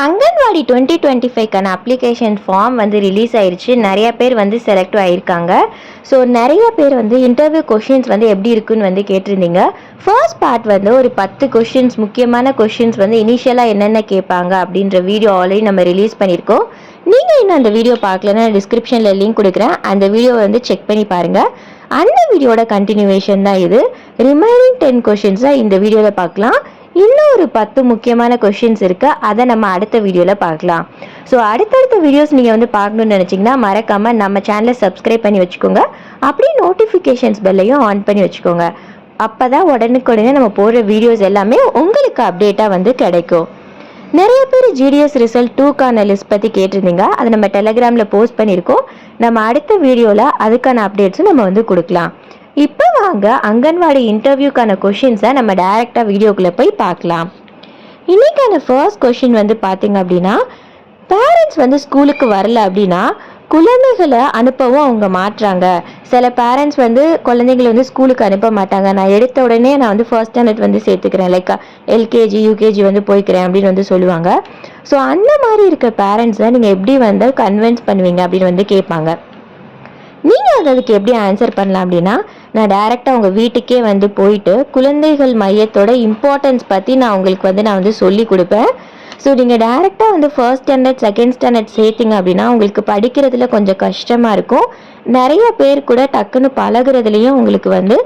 Anganwadi 2025க்கான application form வந்து release ஆயிடுச்சு. நிறைய பேர் வந்து செலக்ட் ஆகியிருக்காங்க. ஸோ நிறைய பேர் வந்து இன்டர்வியூ கொஷின்ஸ் வந்து எப்படி இருக்குன்னு வந்து கேட்டிருந்தீங்க. ஃபர்ஸ்ட் பார்ட் வந்து ஒரு 10 கொஷின்ஸ், முக்கியமான கொஷின்ஸ் வந்து இனிஷியலாக என்னென்ன கேட்பாங்க அப்படின்ற வீடியோ ஆல்ரெடி நம்ம ரிலீஸ் பண்ணியிருக்கோம். நீங்கள் இன்னும் அந்த வீடியோ பார்க்கலன்னா டிஸ்கிரிப்ஷனில் லிங்க் கொடுக்குறேன். அந்த வீடியோவை வந்து செக் பண்ணி பாருங்கள். அந்த வீடியோட கண்டினியூவேஷன் தான் இது. ரிமைனிங் 10 கொஷின்ஸை இந்த வீடியோவில் பார்க்கலாம். இன்னும் ஒரு 10 முக்கியமான கொஷின்ஸ் இருக்குது. அதை நம்ம அடுத்த வீடியோவில் பார்க்கலாம். ஸோ அடுத்தடுத்த வீடியோஸ் நீங்கள் வந்து பார்க்கணுன்னு நினச்சிங்கன்னா மறக்காமல் நம்ம சேனலை சப்ஸ்கிரைப் பண்ணி வச்சுக்கோங்க. அப்படியே நோட்டிஃபிகேஷன்ஸ் பெல்லையும் ஆன் பண்ணி வச்சுக்கோங்க. அப்போ தான் உடனுக்குடனே நம்ம போடுற வீடியோஸ் எல்லாமே உங்களுக்கு அப்டேட்டாக வந்து கிடைக்கும். நிறைய பேர் GDS ரிசல்ட் 2க்கான லிஸ்ட் பற்றி கேட்டிருந்தீங்க. அதை நம்ம டெலகிராமில் போஸ்ட் பண்ணியிருக்கோம். நம்ம அடுத்த வீடியோவில் அதுக்கான அப்டேட்ஸும் நம்ம வந்து கொடுக்கலாம். இப்போ வாங்க அங்கன்வாடி இன்டர்வியூக்கான கொஷின்ஸை நம்ம டைரெக்டாக வீடியோக்குள்ளே போய் பார்க்கலாம். இன்றைக்கான ஃபர்ஸ்ட் கொஷின் வந்து பார்த்தீங்க அப்படின்னா, பேரண்ட்ஸ் வந்து ஸ்கூலுக்கு வரல அப்படின்னா குழந்தைகளை அனுப்பவும் அவங்க மாட்டுறாங்க. சில பேரண்ட்ஸ் வந்து குழந்தைங்களை வந்து ஸ்கூலுக்கு அனுப்ப மாட்டாங்க. நான் எடுத்த உடனே நான் வந்து ஃபர்ஸ்ட் ஸ்டாண்டர்ட் வந்து சேர்த்துக்கிறேன், லைக் LKG UKG வந்து போய்க்கிறேன் அப்படின்னு வந்து சொல்லுவாங்க. ஸோ அந்த மாதிரி இருக்க பேரண்ட்ஸை நீங்கள் எப்படி வந்து கன்வின்ஸ் பண்ணுவீங்க அப்படின்னு வந்து கேட்பாங்க. நீங்கள் அதுக்கு எப்படி ஆன்சர் பண்ணலாம் அப்படின்னா, நான் டைரெக்டாக உங்கள் வீட்டுக்கே வந்து போயிட்டு குழந்தைகள் மையத்தோட இம்பார்ட்டன்ஸ் பற்றி நான் வந்து சொல்லி கொடுப்பேன். ஸோ நீங்கள் டைரெக்டாக வந்து ஃபர்ஸ்ட் ஸ்டாண்டர்ட் செகண்ட் ஸ்டாண்டர்ட் சேர்த்திங்க அப்படின்னா உங்களுக்கு படிக்கிறதுல கொஞ்சம் கஷ்டமாக இருக்கும். நிறைய பேர் கூட டக்குன்னு பழகுறதுலேயும் உங்களுக்கு வந்து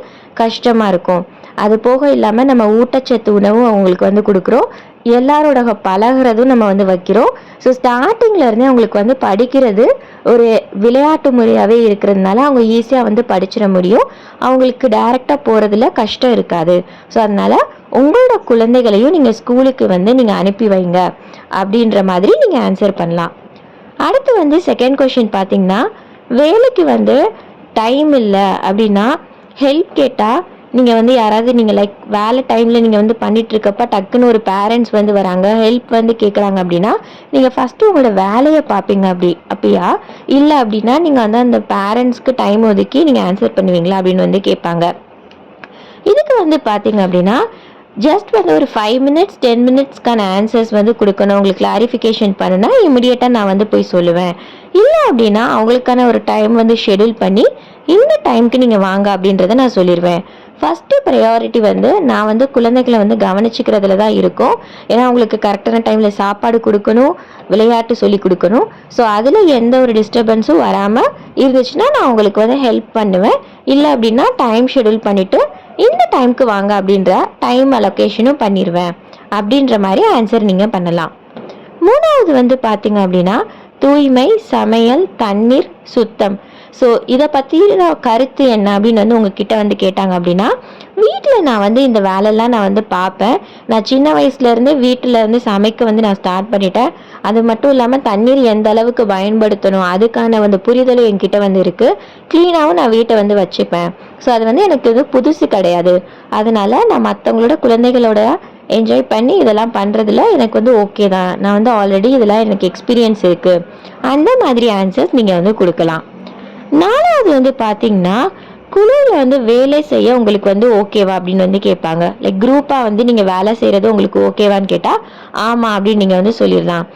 கஷ்டமாக இருக்கும். அது போக இல்லாமல் நம்ம ஊட்டச்சத்து உணவும் அவங்களுக்கு வந்து கொடுக்குறோம். எல்லாரோட பழகிறதும் நம்ம வந்து வைக்கிறோம். ஸோ ஸ்டார்டிங்லேருந்தே அவங்களுக்கு வந்து படிக்கிறது ஒரு விளையாட்டு முறையாகவே இருக்கிறதுனால அவங்க ஈஸியாக வந்து படிச்சிட முடியும். அவங்களுக்கு டைரெக்டாக போகிறதுல கஷ்டம் இருக்காது. ஸோ அதனால் உங்களோட குழந்தைகளையும் நீங்கள் ஸ்கூலுக்கு வந்து நீங்கள் அனுப்பி வைங்க அப்படின்ற மாதிரி நீங்கள் ஆன்சர் பண்ணலாம். அடுத்து வந்து செகண்ட் கொஷின் பார்த்தீங்கன்னா, வேலைக்கு வந்து டைம் இல்லை அப்படின்னா ஹெல்ப் கேட்டால் நீங்கள் வந்து யாராவது நீங்கள் லைக் வேலை டைமில் நீங்கள் வந்து பண்ணிகிட்ருக்கப்ப டக்குன்னு ஒரு பேரண்ட்ஸ் வந்து வராங்க, ஹெல்ப் வந்து கேட்குறாங்க அப்படின்னா நீங்கள் ஃபஸ்ட்டு உங்களோட வேலையை பார்ப்பீங்க அப்படியா இல்லை அப்படின்னா நீங்கள் வந்து அந்த பேரண்ட்ஸ்க்கு டைம் ஒதுக்கி நீங்கள் ஆன்சர் பண்ணுவீங்களா அப்படின்னு வந்து கேட்பாங்க. இதுக்கு வந்து பார்த்தீங்க அப்படின்னா ஜஸ்ட் வந்து ஒரு 5 minutes 10 minutesக்கான ஆன்சர்ஸ் வந்து கொடுக்கணும். உங்களுக்கு கிளாரிஃபிகேஷன் பண்ணுனா இமிடியேட்டாக நான் வந்து போய் சொல்லுவேன். இல்லை அப்படின்னா அவங்களுக்கான ஒரு டைம் வந்து ஷெடியூல் பண்ணி இந்த டைமுக்கு நீங்கள் வாங்க அப்படின்றத நான் சொல்லிடுவேன். ஃபஸ்ட்டு ப்ரையாரிட்டி வந்து நான் வந்து குழந்தைகளை வந்து கவனிச்சிக்கிறதுல தான் இருக்கும். ஏன்னா அவங்களுக்கு கரெக்டான டைமில் சாப்பாடு கொடுக்கணும், விளையாட்டு சொல்லி கொடுக்கணும். ஸோ அதில் எந்த ஒரு டிஸ்டர்பன்ஸும் வராமல் இருந்துச்சுன்னா நான் அவங்களுக்கு வந்து ஹெல்ப் பண்ணுவேன். இல்லை அப்படின்னா டைம் ஷெடியூல் பண்ணிவிட்டு இந்த டைமுக்கு வாங்க அப்படின்ற டைம் அலோகேஷனும் பண்ணிடுவேன் அப்படின்ற மாதிரி ஆன்சர் நீங்கள் பண்ணலாம். மூணாவது வந்து பார்த்தீங்க அப்படின்னா தூய்மை, சமையல், தண்ணீர், சுத்தம். ஸோ இதை பற்றி கருத்து என்ன அப்படின்னு வந்து உங்ககிட்ட வந்து கேட்டாங்க அப்படின்னா, வீட்டில் நான் வந்து இந்த வேலையெல்லாம் நான் வந்து பார்ப்பேன். நான் சின்ன வயசுலேருந்து வீட்டில் இருந்து சமைக்க வந்து நான் ஸ்டார்ட் பண்ணிட்டேன். அது மட்டும் இல்லாமல் தண்ணீர் எந்த அளவுக்கு பயன்படுத்தணும் அதுக்கான வந்து புரிதலும் என்கிட்ட வந்து இருக்குது. க்ளீனாகவும் நான் வீட்டை வந்து வச்சுப்பேன். ஸோ அது வந்து எனக்கு வந்து புதுசு கிடையாது. அதனால நான் மற்றவங்களோட குழந்தைகளோட என்ஜாய் பண்ணி இதெல்லாம் பண்ணுறதுல எனக்கு வந்து ஓகே தான். நான் வந்து ஆல்ரெடி இதெல்லாம் எனக்கு எக்ஸ்பீரியன்ஸ் இருக்குது. அந்த மாதிரி ஆன்சர்ஸ் நீங்கள் வந்து கொடுக்கலாம். நாலாவது வந்து பார்த்தீங்கன்னா, குழுவில் வந்து வேலை செய்ய உங்களுக்கு வந்து ஓகேவா அப்படின்னு வந்து கேட்பாங்க. லைக் குரூப்பாக வந்து நீங்கள் வேலை செய்கிறது உங்களுக்கு ஓகேவான்னு கேட்டால் ஆமாம் அப்படின்னு நீங்கள் வந்து சொல்லிடலாம்.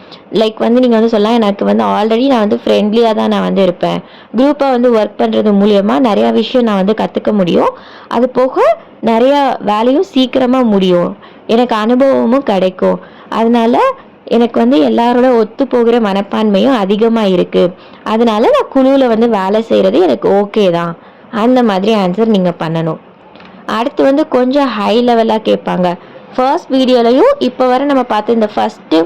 லைக் வந்து நீங்கள் வந்து சொல்லலாம், எனக்கு வந்து ஆல்ரெடி நான் வந்து ஃப்ரெண்ட்லியாக தான் நான் வந்து இருப்பேன். குரூப்பாக வந்து ஒர்க் பண்ணுறது மூலியமாக நிறையா விஷயம் நான் வந்து கற்றுக்க முடியும். அது போக நிறையா வேலையும் சீக்கிரமாக முடியும், எனக்கு அனுபவமும் கிடைக்கும். அதனால எனக்கு வந்து எல்லாரோட ஒத்து போகிற மனப்பான்மையும் அதிகமாக இருக்குது. அதனால நான் குழுவில் வந்து வேலை செய்கிறது எனக்கு ஓகே தான். அந்த மாதிரி ஆன்சர் நீங்கள் பண்ணணும். அடுத்து வந்து கொஞ்சம் ஹை லெவலாக கேட்பாங்க. ஃபர்ஸ்ட் வீடியோலையும் இப்போ வர நம்ம பார்த்து இந்த ஃபஸ்ட்டு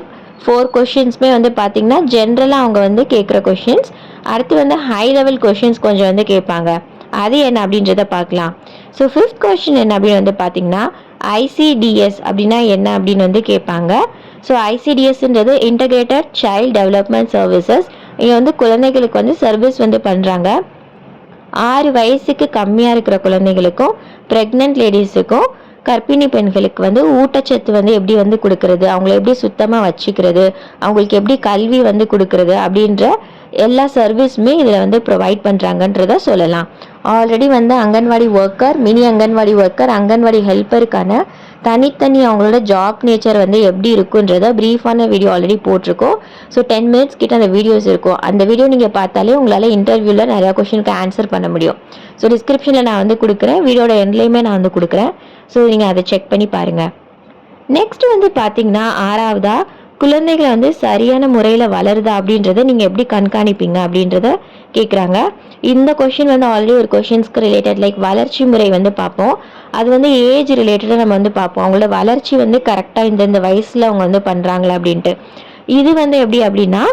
4 கொஷின்ஸுமே வந்து பார்த்திங்கன்னா ஜென்ரலாக அவங்க வந்து கேட்குற கொஷின்ஸ். அடுத்து வந்து ஹை லெவல் கொஷின்ஸ் கொஞ்சம் வந்து கேட்பாங்க. அது என்ன அப்படின்றத பார்க்கலாம். ஸோ 5th கொஷின் என்ன அப்படின்னு வந்து பார்த்திங்கன்னா, ICDS அப்படின்னா என்ன அப்படின்னு வந்து கேட்பாங்க. ஸோ ICDSன்றது இன்டகிரேட்டட் சைல்ட் டெவலப்மெண்ட் சர்வீசஸ். இங்கே வந்து குழந்தைகளுக்கு வந்து சர்வீஸ் வந்து பண்ணுறாங்க. 6 வயசுக்கு கம்மியாக இருக்கிற குழந்தைகளுக்கும், ப்ரெக்னென்ட் லேடிஸுக்கும், கர்ப்பிணி பெண்களுக்கு வந்து ஊட்டச்சத்து வந்து எப்படி வந்து கொடுக்கறது, அவங்கள எப்படி சுத்தமாக வச்சுக்கிறது, அவங்களுக்கு எப்படி கல்வி வந்து கொடுக்கறது அப்படின்ற எல்லா சர்வீஸுமே இதில் வந்து ப்ரொவைட் பண்ணுறாங்கன்றத சொல்லலாம். ஆல்ரெடி வந்து anganwadi worker, mini anganwadi worker, anganwadi ஹெல்ப்பருக்கான தனித்தனி அவங்களோட ஜாப் நேச்சர் வந்து எப்படி இருக்குன்றத ப்ரீஃபான வீடியோ ஆல்ரெடி போட்டிருக்கோம். ஸோ 10 மினிட்ஸ் கிட்ட அந்த வீடியோஸ் இருக்கும். அந்த வீடியோ நீங்கள் பார்த்தாலே உங்களால் இன்டர்வியூவில் நிறையா கொஷினுக்கு ஆன்சர் பண்ண முடியும். ஸோ டிஸ்கிரிப்ஷனில் நான் வந்து கொடுக்குறேன், வீடியோட எண்ட்லேயுமே நான் வந்து கொடுக்குறேன். ஸோ நீங்கள் அதை செக் பண்ணி பாருங்கள். நெக்ஸ்ட் வந்து பார்த்தீங்கன்னா 6வதா குழந்தைகளை வந்து சரியான முறையில் வளருதா அப்படின்றத நீங்கள் எப்படி கண்காணிப்பீங்க அப்படின்றத கேட்குறாங்க. இந்த கொஷின் வந்து ஆல்ரெடி ஒரு கொஷின்ஸ்க்கு ரிலேட்டட், லைக் வளர்ச்சி முறை வந்து பார்ப்போம். அது வந்து ஏஜ் ரிலேட்டடாக நம்ம வந்து பார்ப்போம். அவங்களோட வளர்ச்சி வந்து கரெக்டாக இந்த வயசில் அவங்க வந்து பண்ணுறாங்களா அப்படின்ட்டு. இது வந்து எப்படி அப்படின்னா,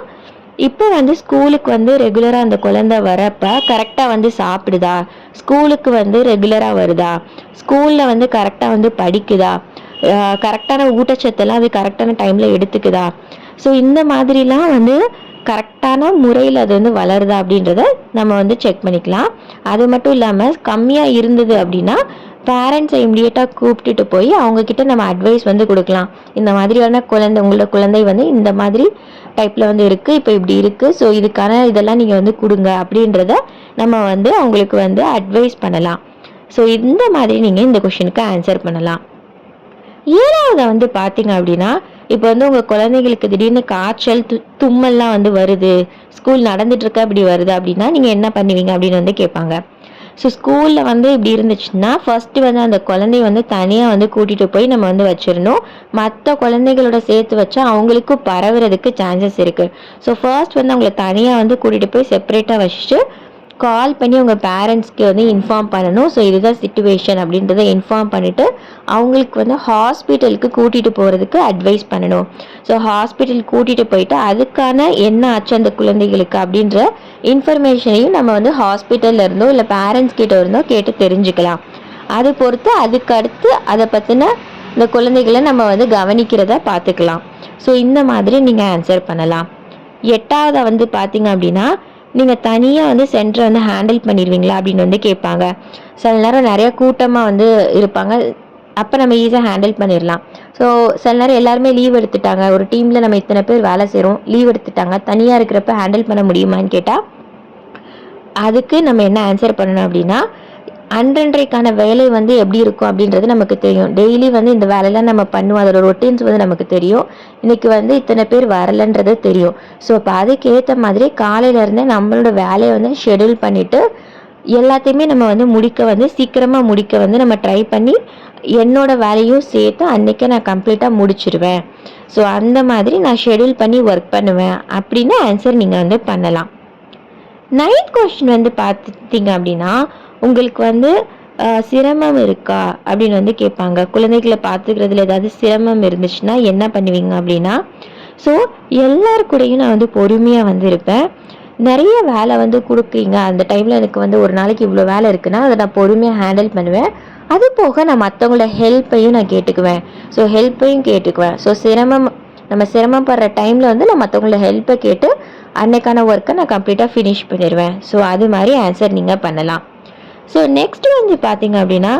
இப்போ வந்து ஸ்கூலுக்கு வந்து ரெகுலராக அந்த குழந்தை வரப்போ கரெக்டாக வந்து சாப்பிடுதா, ஸ்கூலுக்கு வந்து ரெகுலராக வருதா, ஸ்கூலில் வந்து கரெக்டாக வந்து படிக்குதா, கரெக்டான ஊட்டச்சத்தெல்லாம் அது கரெக்டான டைமில் எடுத்துக்குதா. ஸோ இந்த மாதிரிலாம் வந்து கரெக்டான முறையில் அது வந்து வளருதா அப்படின்றத நம்ம வந்து செக் பண்ணிக்கலாம். அது மட்டும் இல்லாமல் கம்மியாக இருந்தது அப்படின்னா பேரண்ட்ஸை இம்மிடியேட்டாக கூப்பிட்டுட்டு போய் அவங்கக்கிட்ட நம்ம அட்வைஸ் வந்து கொடுக்கலாம். இந்த மாதிரியான உங்களோட குழந்தை வந்து இந்த மாதிரி டைப்பில் வந்து இருக்குது, இப்போ இப்படி இருக்குது, ஸோ இதுக்கான இதெல்லாம் நீங்கள் வந்து கொடுங்க அப்படின்றத நம்ம வந்து அவங்களுக்கு வந்து அட்வைஸ் பண்ணலாம். ஸோ இந்த மாதிரி நீங்கள் இந்த கொஷினுக்கு ஆன்சர் பண்ணலாம். 7வத வந்து பார்த்தீங்க அப்படின்னா, இப்போ வந்து உங்கள் குழந்தைகளுக்கு திடீர்னு காய்ச்சல், தும்மல்லாம் வந்து வருது, ஸ்கூல் நடந்துட்டுருக்க இப்படி வருது அப்படின்னா நீங்கள் என்ன பண்ணுவீங்க அப்படின்னு வந்து கேட்பாங்க. ஸோ ஸ்கூலில் வந்து இப்படி இருந்துச்சுன்னா ஃபஸ்ட்டு வந்து அந்த குழந்தைய வந்து தனியாக வந்து கூட்டிகிட்டு போய் நம்ம வந்து வச்சிடணும். மற்ற குழந்தைகளோட சேர்த்து வச்சா அவங்களுக்கும் பரவுறதுக்கு சான்சஸ் இருக்குது. ஸோ ஃபர்ஸ்ட் வந்து அவங்கள தனியாக வந்து கூட்டிகிட்டு போய் செப்பரேட்டாக வச்சுட்டு கால் பண்ணி உங்கள் பேரண்ட்ஸ்க்கு வந்து இன்ஃபார்ம் பண்ணணும். ஸோ இதுதான் சிச்சுவேஷன் அப்படின்றத இன்ஃபார்ம் பண்ணிவிட்டு அவங்களுக்கு வந்து ஹாஸ்பிட்டலுக்கு கூட்டிகிட்டு போகிறதுக்கு அட்வைஸ் பண்ணணும். ஸோ ஹாஸ்பிட்டல் கூட்டிகிட்டு போயிட்டு அதுக்கான என்ன ஆச்சு அந்த குழந்தைகளுக்கு அப்படின்ற இன்ஃபர்மேஷனையும் நம்ம வந்து ஹாஸ்பிட்டலில் இருந்தோ இல்லை பேரண்ட்ஸ் கிட்ட இருந்தோ கேட்டு தெரிஞ்சுக்கலாம். அது பொறுத்து அதுக்கு அடுத்து அதை பற்றின இந்த குழந்தைகளை நம்ம வந்து கவனிக்கிறத பார்த்துக்கலாம். ஸோ இந்த மாதிரி நீங்கள் ஆன்சர் பண்ணலாம். 8வத வந்து பார்த்தீங்க அப்படின்னா, நீங்கள் தனியாக வந்து சென்டரை வந்து ஹேண்டில் பண்ணிடுவீங்களா அப்படின்னு வந்து கேட்பாங்க. சில நேரம் நிறைய கூட்டமாக வந்து இருப்பாங்க, அப்போ நம்ம ஈஸியாக ஹேண்டில் பண்ணிடலாம். ஸோ சில நேரம் எல்லாருமே லீவ் எடுத்துட்டாங்க, ஒரு டீமில் நம்ம இத்தனை பேர் வேலை செய்கிறோம், லீவ் எடுத்துட்டாங்க, தனியாக இருக்கிறப்ப ஹேண்டில் பண்ண முடியுமான்னு கேட்டால் அதுக்கு நம்ம என்ன ஆன்சர் பண்ணணும் அப்படின்னா, அன்றன்றைக்கான வேலை வந்து எப்படி இருக்கும் அப்படின்றது நமக்கு தெரியும். டெய்லி வந்து இந்த வேலையெல்லாம் நம்ம பண்ணுவோம், அதோட ரொட்டீன்ஸ் வந்து நமக்கு தெரியும். இன்றைக்கி வந்து இத்தனை பேர் வரலன்றது தெரியும். ஸோ அப்போ அதுக்கேற்ற மாதிரி காலையிலேருந்தே நம்மளோட வேலையை வந்து ஷெடியூல் பண்ணிவிட்டு எல்லாத்தையுமே நம்ம வந்து சீக்கிரமாக முடிக்க வந்து நம்ம ட்ரை பண்ணி என்னோட வேலையும் சேர்த்து அன்றைக்கே நான் கம்ப்ளீட்டாக முடிச்சிடுவேன். ஸோ அந்த மாதிரி நான் ஷெடியூல் பண்ணி ஒர்க் பண்ணுவேன் அப்படின்னு ஆன்சர் நீங்கள் வந்து பண்ணலாம். 9th கொஸ்டின் வந்து பார்த்துட்டிங்க அப்படின்னா, உங்களுக்கு வந்து சிரமம் இருக்கா அப்படின்னு வந்து கேட்பாங்க. குழந்தைகளை பார்த்துக்கிறதுல ஏதாவது சிரமம் இருந்துச்சுன்னா என்ன பண்ணுவீங்க அப்படின்னா, ஸோ எல்லாருக்கூடையும் நான் வந்து பொறுமையாக வந்து இருப்பேன். நிறைய வேலை வந்து கொடுக்குறீங்க, அந்த டைமில் எனக்கு வந்து ஒரு நாளைக்கு இவ்வளோ வேலை இருக்குன்னா அதை நான் பொறுமையாக ஹேண்டில் பண்ணுவேன். அது போக நான் மற்றவங்களோட ஹெல்ப்பையும் நான் கேட்டுக்குவேன். ஸோ ஹெல்ப்பையும் கேட்டுக்குவேன். ஸோ நம்ம சிரமப்படுற டைமில் வந்து நான் மற்றவங்களோட ஹெல்ப்பை கேட்டு அன்னைக்கான ஒர்க்கை நான் கம்ப்ளீட்டாக ஃபினிஷ் பண்ணிடுவேன். ஸோ அது மாதிரி ஆன்சர் நீங்கள் பண்ணலாம். ஸோ நெக்ஸ்ட் வந்து பார்த்தீங்க அப்படின்னா,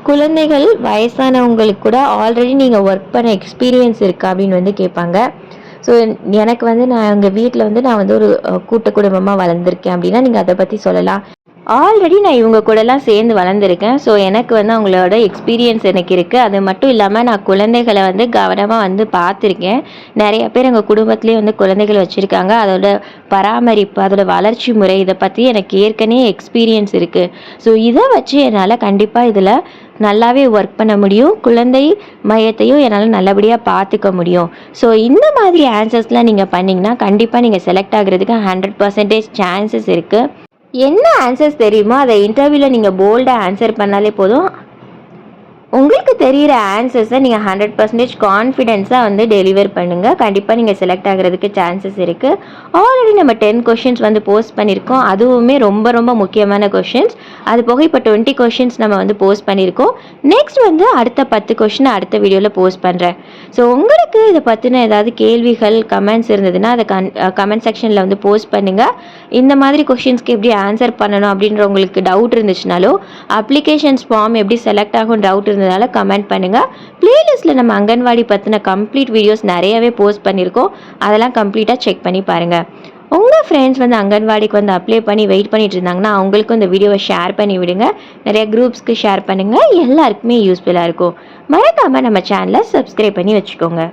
குழந்தைகள் வயசானவங்களுக்கு கூட ஆல்ரெடி நீங்கள் ஒர்க் பண்ண எக்ஸ்பீரியன்ஸ் இருக்கா அப்படின்னு வந்து கேட்பாங்க. ஸோ எனக்கு வந்து நான் எங்கள் வீட்டில் வந்து நான் வந்து ஒரு கூட்டு குடும்பமாக வளர்ந்துருக்கேன் அப்படின்னா நீங்கள் அதை பற்றி சொல்லலாம். ஆல்ரெடி நான் இவங்க கூடலாம் சேர்ந்து வளர்ந்துருக்கேன். ஸோ எனக்கு வந்து அவங்களோட எக்ஸ்பீரியன்ஸ் எனக்கு இருக்குது. அது மட்டும் இல்லாமல் நான் குழந்தைகளை வந்து கவனமாக வந்து பார்த்துருக்கேன். நிறைய பேர் எங்கள் குடும்பத்துலேயே வந்து குழந்தைகள் வச்சுருக்காங்க. அதோட பராமரிப்பு, அதோட வளர்ச்சி முறை இதை பற்றி எனக்கு ஏற்கனவே எக்ஸ்பீரியன்ஸ் இருக்குது. ஸோ இதை வச்சு என்னால் கண்டிப்பாக இதில் நல்லாவே ஒர்க் பண்ண முடியும். குழந்தை மையத்தையும் என்னால் நல்லபடியாக பார்த்துக்க முடியும். ஸோ இந்த மாதிரி ஆன்சர்ஸ்லாம் நீங்கள் பண்ணிங்கன்னா கண்டிப்பாக நீங்கள் செலக்ட் ஆகிறதுக்கு 100% சான்சஸ் இருக்குது. என்ன ஆன்சர்ஸ் தெரியுமோ அதை இன்டர்வியூவில் நீங்கள் போல்டாக ஆன்சர் பண்ணாலே போதும். உங்களுக்கு தெரிகிற ஆன்சர்ஸை நீங்கள் 100% கான்ஃபிடென்ஸாக வந்து டெலிவர் பண்ணுங்கள். கண்டிப்பாக நீங்கள் செலக்ட் ஆகிறதுக்கு சான்சஸ் இருக்குது. ஆல்ரெடி நம்ம 10 கொஷின்ஸ் வந்து போஸ்ட் பண்ணியிருக்கோம். அதுவுமே ரொம்ப ரொம்ப முக்கியமான கொஷின்ஸ். அது போக இப்போ 20 கொஷின்ஸ் நம்ம வந்து போஸ்ட் பண்ணியிருக்கோம். நெக்ஸ்ட் வந்து அடுத்த 10 கொஷின் அடுத்த வீடியோவில் போஸ்ட் பண்ணுறேன். ஸோ உங்களுக்கு இதை பற்றின ஏதாவது கேள்விகள், கமெண்ட்ஸ் இருந்ததுன்னா அதை கமெண்ட் செக்ஷனில் வந்து போஸ்ட் பண்ணுங்கள். இந்த மாதிரி கொஷின்ஸ்க்கு எப்படி ஆன்சர் பண்ணணும் அப்படின்ற உங்களுக்கு டவுட் இருந்துச்சுனாலோ, அப்ளிகேஷன்ஸ் ஃபார்ம் எப்படி செலக்ட் ஆகும் டவுட் இருந்ததுனால கமெண்ட் பண்ணுங்கள். பிளேலிஸ்ட்டில் நம்ம அங்கன்வாடி பற்றின கம்ப்ளீட் வீடியோஸ் நிறையவே போஸ்ட் பண்ணியிருக்கோம். அதெல்லாம் கம்ப்ளீட்டாக செக் பண்ணி பாருங்கள். உங்கள் ஃப்ரெண்ட்ஸ் வந்து அங்கன்வாடிக்கு வந்து அப்ளை பண்ணி வெயிட் பண்ணிட்டு இருந்தாங்கன்னா அவங்களுக்கும் இந்த வீடியோவை ஷேர் பண்ணி விடுங்க. நிறைய குரூப்ஸ்க்கு ஷேர் பண்ணுங்கள். எல்லாருக்குமே யூஸ்ஃபுல்லாக இருக்கும். மறக்காமல் நம்ம சேனலை சப்ஸ்கிரைப் பண்ணி வச்சுக்கோங்க.